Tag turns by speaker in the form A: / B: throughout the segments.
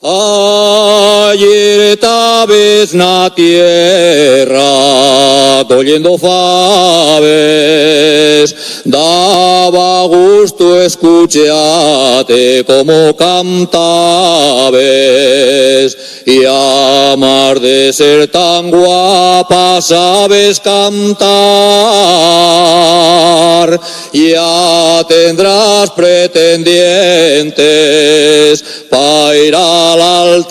A: Ayer tabes na tierra, collendo faves, daba gusto escucharte como cantabes, y a más de ser tan guapa sabes cantar, ya tendrás pretendientes para ir al altar.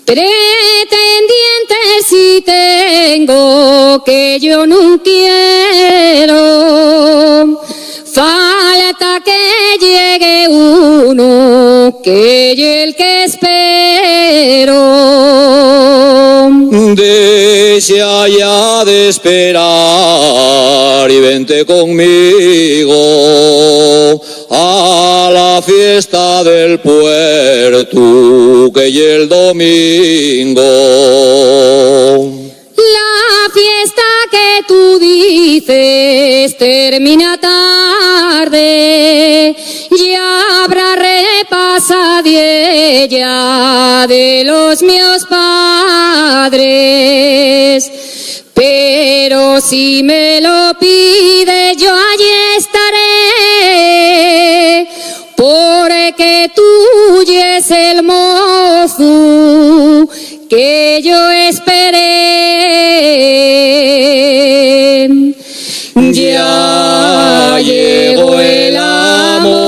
B: Pretendientes si tengo, que yo no quiero. Falta que llegue uno, que yo el que espero.
A: Deja ya de esperar y vente conmigo a la fiesta del puerto, que es el domingo.
B: La fiesta que tú dices termina tarde, ya habrá repasadilla de los míos padres. Pero si me lo pide, yo allí estaré, porque tuyo es el mozo que yo esperé. Ya llegó el amor.